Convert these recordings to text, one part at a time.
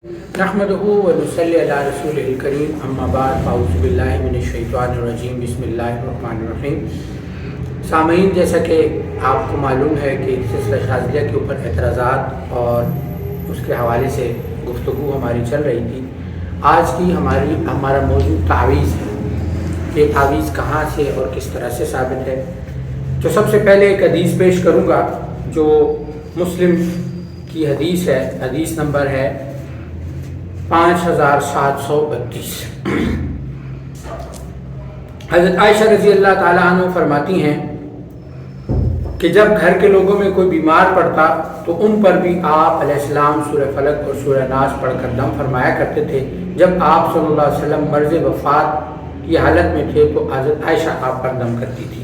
नहमदुहु व नुसल्ली अला रसूलिल करीम अम्मा बाद अऊज़ु बिल्लाहि मिनश शैतानिर रजीम बिस्मिल्लाहिर रहमानिर रहीम। सामीन, जैसा कि आपको मालूम है कि सिलसिला शाज़िलिया के ऊपर एतराज़ात और उसके हवाले से गुफ्तगू हमारी चल रही थी। आज की हमारा मौजू तावीज़ है। ये तावीज़ कहाँ से और किस तरह से साबित है। तो सबसे पहले एक हदीस पेश करूँगा जो मुस्लिम की हदीस है। हदीस नंबर है 5732। हज़रत आयशा रज़ी अल्लाह ताला अन्हा फरमाती हैं कि जब घर के लोगों में कोई बीमार पड़ता तो उन पर भी आप अलैहिस्सलाम सूरह फलक और सूरह नास पढ़कर दम फरमाया करते थे। जब आप सल्लल्लाहु अलैहि वसल्लम मर्ज़ वफ़ात की हालत में थे तो हज़रत आयशा आप पर दम करती थी।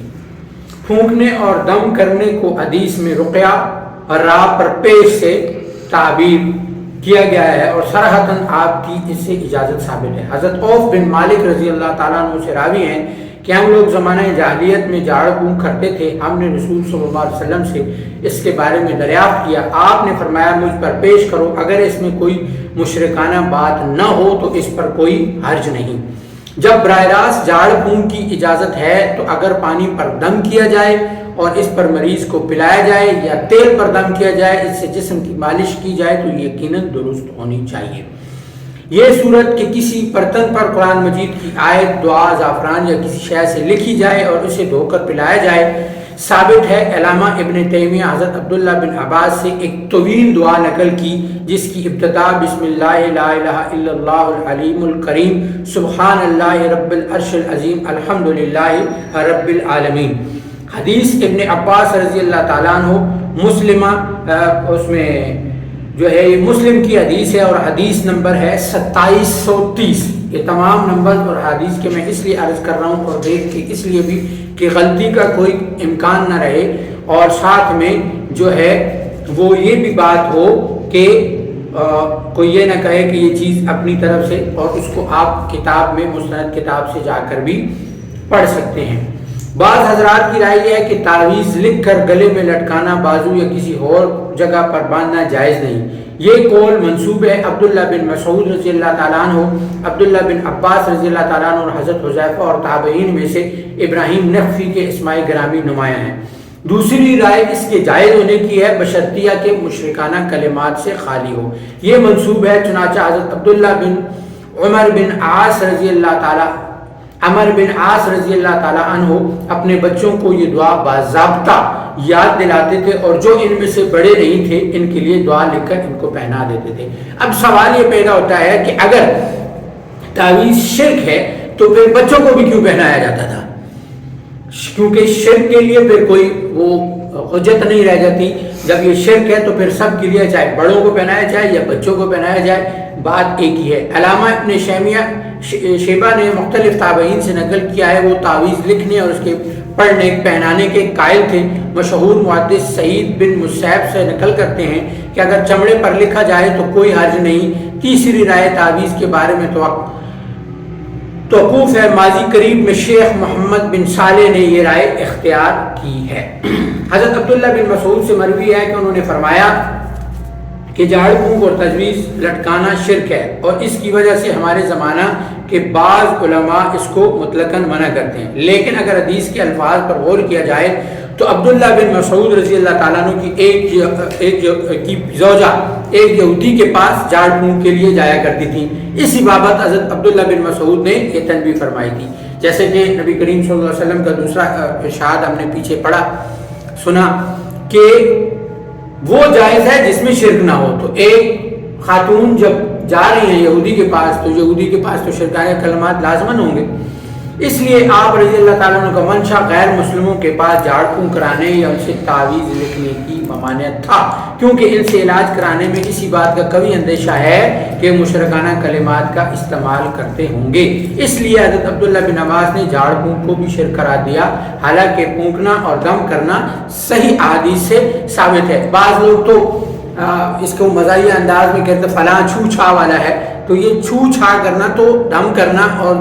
फूंकने और दम करने को हदीस में रुक़या और राह पर पेश से ताबीर किया गया है और सरहतन आपकी इससे इजाज़त साबित है। हज़रत औफ बिन मालिक रज़ी अल्लाह ताला अन्हु से रावी हैं कि हम लोग ज़माने जाहिलियत में झाड़ फूंक करते थे। हमने रसूल सल्लल्लाहु अलैहि वसल्लम से इसके बारे में दरियाफ्त किया। आपने फरमाया मुझ पर पेश करो, अगर इसमें कोई मुशरिकाना बात न हो तो इस पर कोई हर्ज नहीं। जब बराह रास्त झाड़ फूंक की इजाज़त है तो अगर पानी पर दम किया जाए और इस पर मरीज़ को पिलाया जाए या तेल पर दम किया जाए, इससे जिस्म की मालिश की जाए तो यकीनन दुरुस्त होनी चाहिए। ये सूरत के किसी बर्तन पर कुरान मजीद की आयत, दुआ, ज़ाफ़रान या किसी शय से लिखी जाए और उसे धोकर पिलाया जाए साबित है। अल्लामा इब्न तैमिया हज़रत अब्दुल्ला बिन अब्बास से एक तवील दुआ नकल की जिसकी इब्तिदा बिस्मिल्लाहि ला इलाहा इल्लल्लाहुल अलीमुल करीम सुब्हानल्लाहि रब्बिल अर्शिल अज़ीम अल्हम्दुलिल्लाहि रब्बिल आलमीन। हदीस इब्न अब्बास रज़ी अल्लाह ताला अन्हु मुस्लिमा उसमें जो है ये मुस्लिम की हदीस है और हदीस नंबर है 2730। ये तमाम नंबर और हदीस के मैं इसलिए अर्ज़ कर रहा हूँ और देख के इसलिए भी कि गलती का कोई इम्कान न रहे और साथ में जो है वो ये भी बात हो कि कोई ये ना कहे कि ये चीज़ अपनी तरफ से, और उसको आप किताब में मुस्नद किताब से जाकर भी पढ़ सकते हैं। बाज़ हज़रात की राय है कि तावीज़ लिख कर गले में लटकाना, बाजू या किसी और जगह पर बांधना जायज़ नहीं। ये कौल मंसूब है अब्दुल्ला बिन मसूद रज़ी अल्लाह ताला अन्हु, अब्दुल्ला बिन अब्बास रज़ी अल्लाह ताला अन्हु और हज़रत हुज़ैफ़ा और ताबईन में से इब्राहीम नख़वी के इस्माई ग्रामी नुमायाँ हैं। दूसरी राय इसके जायज़ होने की है बशर्तिया के मुशरिकाना कलिमात से खाली हो। ये मंसूब है चुनांचे हज़रत अब्दुल्ला बिन उमर बिन आस रज़ी अल्लाह ताला अन्हु अपने बच्चों को ये दुआ बाज़ाब्ता याद दिलाते थे और जो इनमें से बड़े नहीं थे इनके लिए दुआ लिखकर इनको पहना देते थे। अब सवाल ये पैदा होता है कि अगर तावीज़ शिर्क है तो फिर बच्चों को भी क्यों पहनाया जाता था, क्योंकि शिर्क के लिए फिर कोई वो हुज्जत नहीं रह जाती। जब ये शिर्क है तो फिर सब के लिए चाहे बड़ों को पहनाया जाए या बच्चों को पहनाया जाए, बात एक ही है। अल्लामा इब्न शेबा ने मुख्तलिफ ताबईन से नकल किया है, वो तावीज़ लिखने और उसके पढ़ने पहनाने के कायल थे। मशहूर मुहद्दिस सईद बिन मुसैब से नकल करते हैं कि अगर चमड़े पर लिखा जाए तो कोई हर्ज नहीं। तीसरी राय तावीज़ के बारे में तवक़्क़ुफ़ है। माजी करीब में शेख मोहम्मद बिन साले ने ये राय इख्तियार की है। हज़रत अब्दुल्ला बिन मसूद से मरवी है कि उन्होंने फरमाया कि झाड़ फूंक और तजवीज़ लटकाना शिर्क है और इसकी वजह से हमारे ज़माना के बाज़ उलमा इसको मुतलकन मना करते हैं। लेकिन अगर हदीस के अल्फाज पर गौर किया जाए तो अब्दुल्ला बिन मसूद रज़ी अल्लाह ताला अन्हु की एक ज़ौजा एक यहूदी के पास झाड़ फूंक के लिए जाया करती थी। इसी बाबत हज़रत अब्दुल्ला बिन मसूद ने ये तनबीह फरमाई थी। जैसे कि नबी करीम सल्लल्लाहु अलैहि वसल्लम का दूसरा इरशाद हमने पीछे पढ़ा सुना कि वो जायज़ है जिसमें शिर्क ना हो। तो एक खातून जब जा रही हैं यहूदी के पास तो यहूदी के पास तो शिरकाने कलमात लाजमन होंगे, इसलिए आप रज़ी अल्लाह ताला अन्हु का मंशा गैर मुस्लिमों के पास झाड़ फूंक कराने या उनसे तावीज़ लिखने की ममानियत था, क्योंकि इनसे इलाज कराने में इसी बात का कभी अंदेशा है कि मुशरिकाना कलिमात का इस्तेमाल करते होंगे। इसलिए हज़रत अब्दुल्ला बिन अब्बास ने झाड़ फूंक को भी शिर्क करार दिया, हालांकि फूंकना और दम करना सही अहादीस से साबित है। बाज़ लोग तो इसको मज़ाहिया अंदाज में कहते फलां छू छा वाला है, तो ये छू छा करना तो दम करना और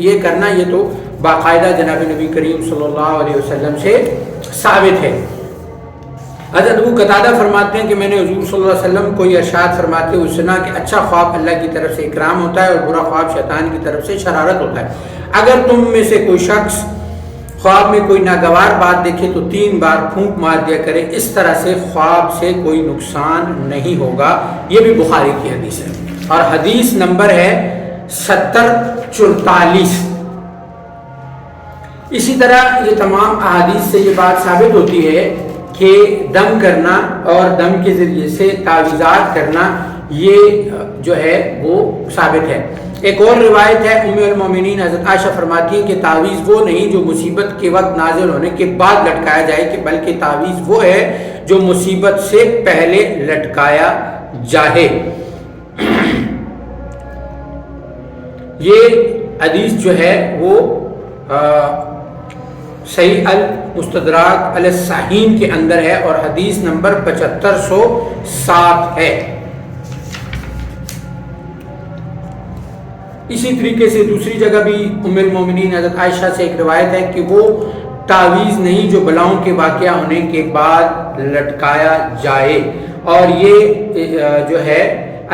ये करना ये तो बाकायदा जनाब नबी करीम सल्लल्लाहु अलैहि वसल्लम से साबित है। حضرت ابو قتادہ فرماتے ہیں کہ میں نے حضور صلی اللہ علیہ وسلم کو یہ ارشاد فرماتے ہوئے سنا کہ اچھا خواب اللہ کی طرف سے اکرام ہوتا ہے اور برا خواب شیطان کی طرف سے شرارت ہوتا ہے۔ اگر تم میں سے کوئی شخص خواب میں کوئی ناگوار بات دیکھے تو 3 بار پھونک مار دیا کرے، اس طرح سے خواب سے کوئی نقصان نہیں ہوگا۔ یہ بھی بخاری کی حدیث ہے اور حدیث نمبر ہے 7044۔ اسی طرح یہ تمام احادیث سے یہ بات ثابت ہوتی ہے کہ دم کرنا اور دم کے ذریعے سے تعویذات کرنا یہ جو ہے وہ ثابت ہے۔ ایک اور روایت ہے، ام المومنین حضرت عائشہ فرماتی ہیں کہ تعویذ وہ نہیں جو مصیبت کے وقت نازل ہونے کے بعد لٹکایا جائے، کہ بلکہ تعویذ وہ ہے جو مصیبت سے پہلے لٹکایا جائے۔ یہ حدیث جو ہے وہ صحیح المستدراک علی الصحیحین کے اندر ہے اور حدیث نمبر 7507 ہے۔ اسی طریقے سے دوسری جگہ بھی ام المومنین حضرت عائشہ سے ایک روایت ہے کہ وہ تعویذ نہیں جو بلاؤں کے واقعہ ہونے کے بعد لٹکایا جائے، اور یہ جو ہے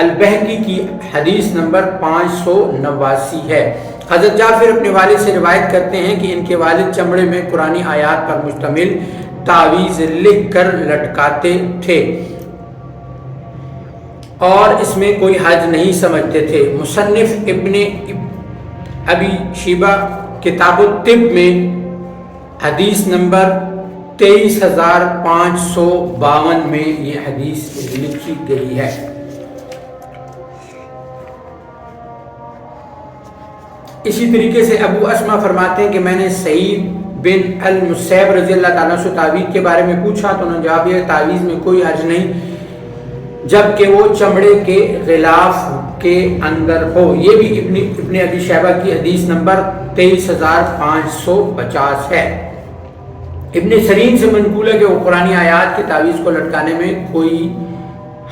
البہقی کی حدیث نمبر 589 ہے۔ حضرت جعفر اپنے والد سے روایت کرتے ہیں کہ ان کے والد چمڑے میں قرآنی آیات پر مشتمل تعویذ لکھ کر لٹکاتے تھے اور اس میں کوئی حج نہیں سمجھتے تھے۔ مصنف ابن ابی شیبہ کتاب الطب میں حدیث نمبر 23552 میں یہ حدیث لکھی گئی ہے۔ اسی طریقے سے ابو اسما فرماتے ہیں کہ میں نے سعید بن المسیب رضی اللہ تعالیٰ سے تعویذ کے بارے میں پوچھا تو انہوں نے جواب دیا تعویذ میں کوئی حرج نہیں جبکہ وہ چمڑے کے غلاف کے اندر ہو۔ یہ بھی ابن ابی شیبہ کی حدیث نمبر 23550 ہے۔ ابن سرین سے منقول ہے کہ وہ قرآنی آیات کے تعویذ کو لٹکانے میں کوئی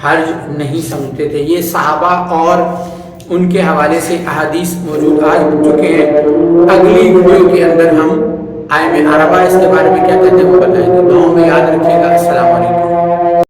حرج نہیں سمجھتے تھے۔ یہ صحابہ اور ان کے حوالے سے احادیث موجود آج بن چکے ہیں۔ اگلی ویڈیو کے اندر ہم آئمہ عربہ اس کے بارے میں کیا کہتے ہیں وہ بتائیں گے۔ دعاؤں میں یاد رکھیے گا۔ السلام علیکم۔